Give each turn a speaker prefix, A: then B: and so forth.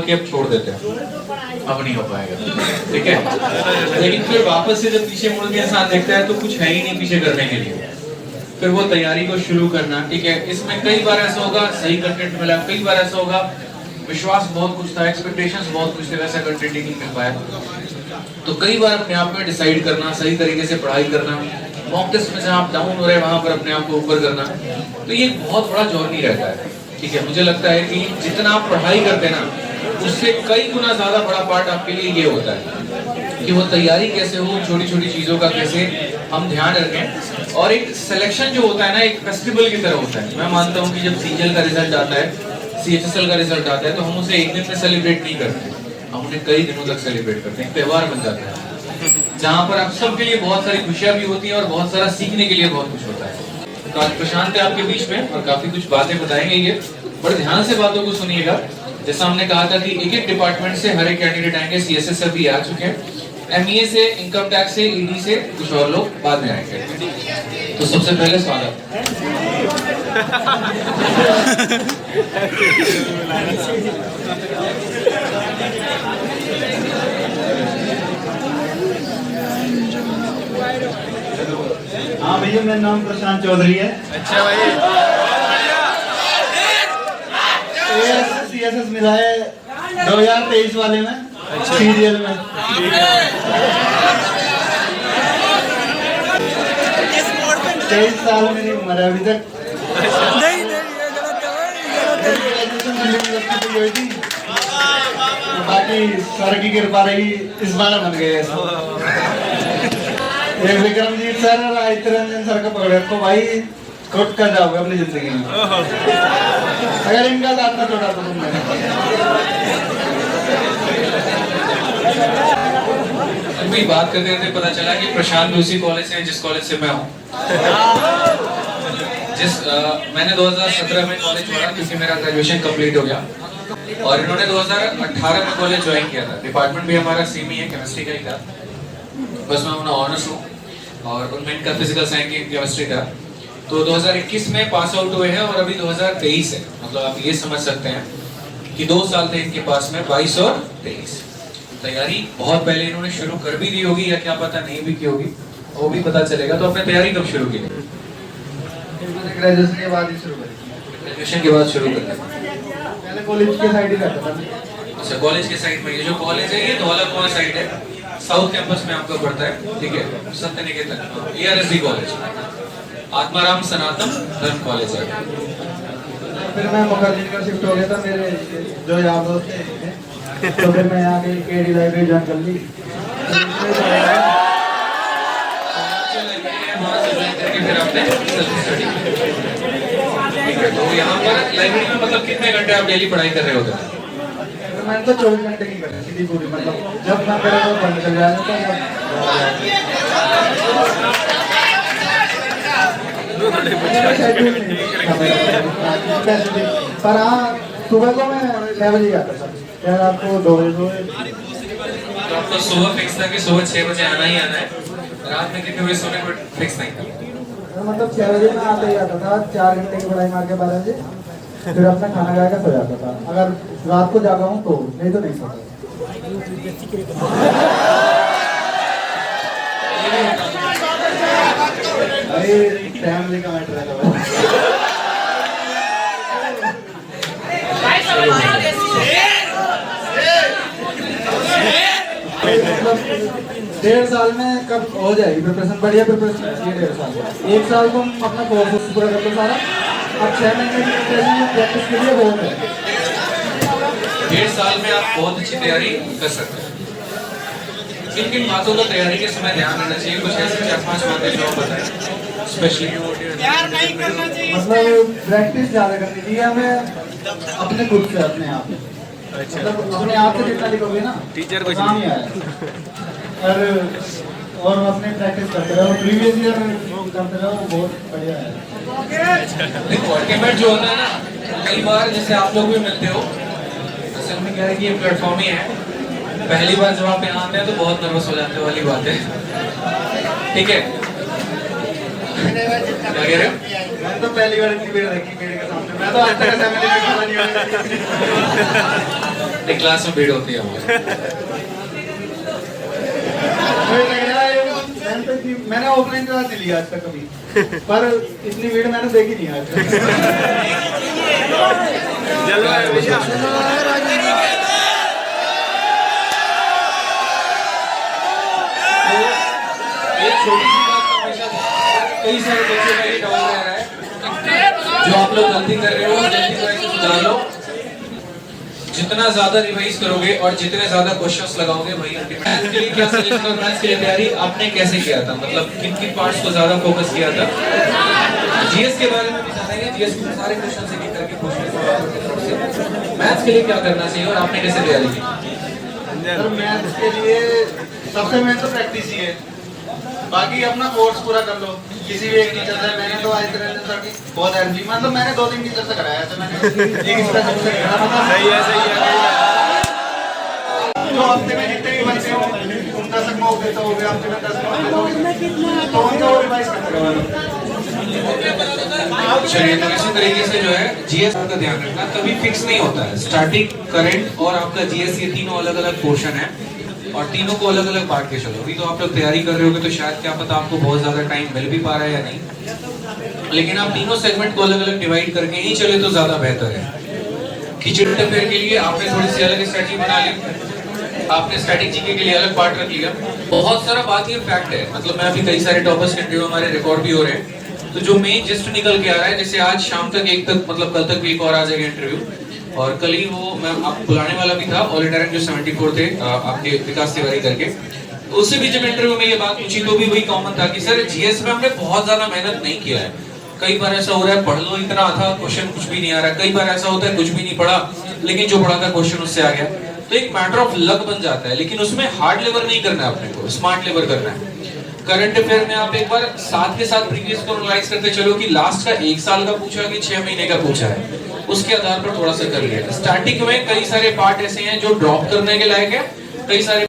A: कि अब छोड़ देते हैं, अब नहीं हो पाएगा, ठीक है। लेकिन फिर वापस से जब पीछे मुड़ के इंसान देखता है तो कुछ है ही नहीं पीछे करने के लिए, फिर वो तैयारी को शुरू करना, ठीक है। इसमें कई बार ऐसा होगा सही कंटेंट मिला, कई बार ऐसा होगा विश्वास बहुत कुछ था, एक्सपेक्टेशंस बहुत कुछ थे, वैसा कंटेंट ही नहीं मिल पाया। तो कई बार अपने आप में डिसाइड करना, सही तरीके से पढ़ाई करना, मॉक टेस्ट में जहाँ आप डाउन हो रहे हैं वहां पर अपने आप को ऊपर करना, तो ये बहुत बड़ा जर्नी रहता है, ठीक है। मुझे लगता है कि जितना आप पढ़ाई करते हैं ना, उससे कई गुना ज्यादा बड़ा पार्ट आपके लिए ये होता है कि वो तैयारी कैसे हो, छोटी छोटी चीजों का कैसे हम ध्यान रखें। और एक सिलेक्शन जो होता है ना, एक फेस्टिवल की तरह होता है। मैं मानता हूँ कि जब सीजीएल का रिजल्ट आता है, सीएचएसएल का रिजल्ट आता है, तो हम उसे एक दिन में सेलिब्रेट नहीं करते, हम उन्हें कई दिनों तक सेलिब्रेट करते हैं, त्योहार बन जाता है जहाँ पर आप सबके लिए बहुत सारी खुशियां भी होती हैं और बहुत सारा सीखने के लिए बहुत कुछ होता है। तो आज प्रशांत है आपके बीच में और काफी कुछ बातें बताएंगे, ये बड़े ध्यान से बातों को सुनिएगा। जैसा हमने कहा था कि एक एक डिपार्टमेंट से हर एक कैंडिडेट आएंगे, सीएसएस से भी आ चुके हैं, एमईए से, इनकम टैक्स से, ईडी से, कुछ और लोग बाद में आएंगे। तो सबसे पहले स्वागत।
B: हाँ भैया, मेरा नाम प्रशांत चौधरी है।
C: अच्छा भाई,
B: सीएसएस मिला है 2023 वाले में, सीरियल में। 23 साल मेरी उम्र है अभी तक।
C: नहीं ये गलत है,
B: ग्रेजुएशन हुई थी, बाकी सर की कृपा रही, इस बार बन गए। एक विक्रमजीत सर और आदित्य रंजन सर का पकड़े तो भाई कुट कर जाओगे अपनी जिंदगी में, अगर इनका साथ ना छोड़ा तो तुमने।
A: अभी बात करते करते पता चला कि प्रशांत भी उसी कॉलेज से है जिस कॉलेज से मैं हूँ। मैंने 2017 में कॉलेज छोड़ा क्योंकि मेरा ग्रेजुएशन कंप्लीट हो गया, और इन्होंने 2018 में कॉलेज ज्वाइन किया था। डिपार्टमेंट भी हमारा सेम ही है, केमिस्ट्री का ही था, बस मैं उन्हें ऑनर्स हूँ और उनमें इनका फिजिकल साइंस की केमिस्ट्री था। तो 2021 में पास आउट हुए हैं और अभी 2023 है, मतलब आप ये समझ सकते हैं कि 2 साल थे इनके पास में, 22 और 23। तैयारी बहुत पहले इन्होंने शुरू कर भी दी होगी या क्या पता नहीं भी की होगी, वो भी पता चलेगा। तो आपने तैयारी कब शुरू की?
B: ग्रेजुएशन के बाद ही शुरू करी।
A: ग्रेजुएशन के बाद शुरू कर दिया,
B: पहले कॉलेज के साइड ही रहता था।
A: अच्छा, कॉलेज के साइड में। ये जो कॉलेज है ये धौलाकुआं साइड है, साउथ कैंपस में आपका पड़ता है, ठीक है, सत्य निकेतन एआरएसडी कॉलेज, आत्माराम सनातन धर्म कॉलेज है।
B: फिर मैं मुखर्जी का शिफ्ट हो गया था, मेरे जो यार दोस्त थे, तो फिर मैं यहाँ के केडी लाइब्रेरी ज्वाइन कर ली।
A: फिर आपने सेल्फ स्टडी, ठीक है। तो यहाँ पर लाइब्रेरी में मतलब कितने घंटे आप डेली पढ़ाई कर रहे होते हैं?
B: मैंने तो 24 घंटे की करी थी पूरी, मतलब जब मैं करे तो बंद चल जाए पर हाँ, सुबह को मैं 6 बजे आता था, क्या रात को 2 बजे।
A: तो आपको सुबह फिक्स था कि सुबह 6 बजे आना ही आना है, रात में कितने बजे सोने को फिक्स नहीं था?
B: मतलब 6 बजे में आते ही आता था, 4 घंटे की पढ़ाई मार के 12 बजे, फिर अपना खाना खा के सो जाता था। अगर रात को जागा हूँ तो, नहीं तो नहीं सोता। अरे फैमिली का मैटर है। 1.5 साल में कब हो जाएगी प्रिपरेशन, बढ़िया प्रिपरेशन चाहिए। 1.5 साल, 1 साल को हम अपना कोर्स पूरा कर लो सारा, अब 6 महीने की प्रिपरेशन प्रैक्टिस के लिए बहुत है।
A: 1.5 साल में आप बहुत अच्छी तैयारी कर सकते हैं। किन किन बातों का तैयारी के समय ध्यान रखना चाहिए? कुछ ऐसे 4-5 बातें जो आप बताएं स्पेशली।
B: मतलब प्रैक्टिस ज़्यादा करनी चाहिए हमें अपने खुद से, अपने आप, मतलब अपने आप से जितना लिखोगे ना
C: टीचर
B: को काम ही आया। और अपने प्रैक्टिस करते रहो, प्रीवियस ईयर करते रहो, बहुत बढ़िया है।
A: देखो अल्टीमेट जो होता है ना, कई बार जैसे आप लोग भी मिलते हो, असल में क्या है कि ये प्लेटफॉर्म ही है, पहली बार जब आप यहाँ आते हैं तो बहुत नर्वस हो जाते वाली बात है, ठीक है। क्या कह रहे हो?
B: मैं तो पहली बार इतनी भीड़ देखी, भीड़ के सामने मैं तो आज तक असेंबली में खड़ा नहीं हुआ।
A: एक क्लास में भीड़ होती है हमारी।
B: मुझे लग रहा है मैंने ऑफलाइन क्लास नहीं लिया आज तक कभी, पर इतनी भीड़ मैंने देखी नहीं आज तक।
C: जलवा है भैया, जलवा है राजू जी के।
A: एक छोटी सी बात का हमेशा कई सारे बच्चों का ये डाउट रह रहा है, जो आप लोग गलती कर रहे हो जल्दी से सुधार लो। जितना ज्यादा रिवाइज करोगे और जितने ज्यादा क्वेश्चंस लगाओगे वही मैथ्स के लिए क्या सजेशन और मैथ्स के लिए तैयारी आपने कैसे किया था, मतलब किन किन पार्ट्स को ज्यादा फोकस किया था? जीएस के बारे में भी बताएंगे, जीएस के सारे क्वेश्चन एक एक करके पूछेंगे। मैथ्स के लिए क्या करना चाहिए और आपने कैसे तैयारी की?
B: सर मैथ्स के लिए सबसे मेन तो प्रैक्टिस ही है, बाकी अपना कोर्स पूरा कर लो किसी भी एक टीचर से। मैंने तो आज रंजन सर की बहुत हेल्प की, मतलब मैंने 2-3 टीचर से कराया था मैंने, एक इसका सबसे
C: सही है।
B: जो हफ्ते में जितने भी बच्चे हो उनका 10 मौके देता हो गया, हफ्ते में 10 मौके तो उनको रिवाइज करते रहो।
A: चलिए, तो इसी तरीके से जो है जीएस का ध्यान रखना, कभी फिक्स नहीं होता है। स्टार्टिंग, करंट और आपका जीएस, ये तीनों अलग अलग पोर्शन है और तीनों को अलग अलग बांट के चलो। अभी तो आप लोग तैयारी कर रहे होगे तो शायद क्या पता आपको बहुत ज्यादा टाइम मिल भी पा रहा है या नहीं, लेकिन आप तीनों सेगमेंट को अलग अलग डिवाइड करके ही चले तो ज्यादा बेहतर है। खिचड़ी टप्पेर के लिए आपने थोड़ी सी अलग स्ट्रेटजी बना ली, आपने स्टैटिक जीके के लिए अलग पार्ट रख लिया। बहुत सारा बात ये फैक्ट है, मतलब मैं अभी कई सारे टॉपर्स के इंटरव्यू हमारे रिकॉर्ड भी हो रहे हैं, तो जो मेन जस्ट निकल के आ रहा है, जैसे आज शाम तक एक तक, मतलब कल तक भी एक और आ जाएगा इंटरव्यू, और कल ही वो मैं आपको बुलाने वाला भी था, ऑल इंडिया रैंक जो 74 थे आपके विकास तिवारी करके, तो उससे भी जब इंटरव्यू में ये बात पूछी तो भी वही कॉमन था कि सर जीएस में हमने बहुत ज्यादा मेहनत नहीं किया है। कई बार ऐसा हो रहा है पढ़ लो इतना था, क्वेश्चन कुछ भी नहीं आ रहा, कई बार ऐसा होता है कुछ भी नहीं पढ़ा लेकिन जो पढ़ा था क्वेश्चन उससे आ गया, तो एक मैटर ऑफ लक बन जाता है। लेकिन उसमें हार्ड लेबर नहीं करना है, अपने को स्मार्ट लेबर करना है। करंट अफेयर में आप एक बार साथ के साथ प्रीवियस को एनालाइज करते चलो कि लास्ट का 1 साल का पूछा कि 6 महीने का पूछा है, उसके आधार पर थोड़ा सा कर लिया। स्टैटिक में कई सारे पार्ट ऐसे हैं जो ड्रॉप करने के लायक है, कई सारे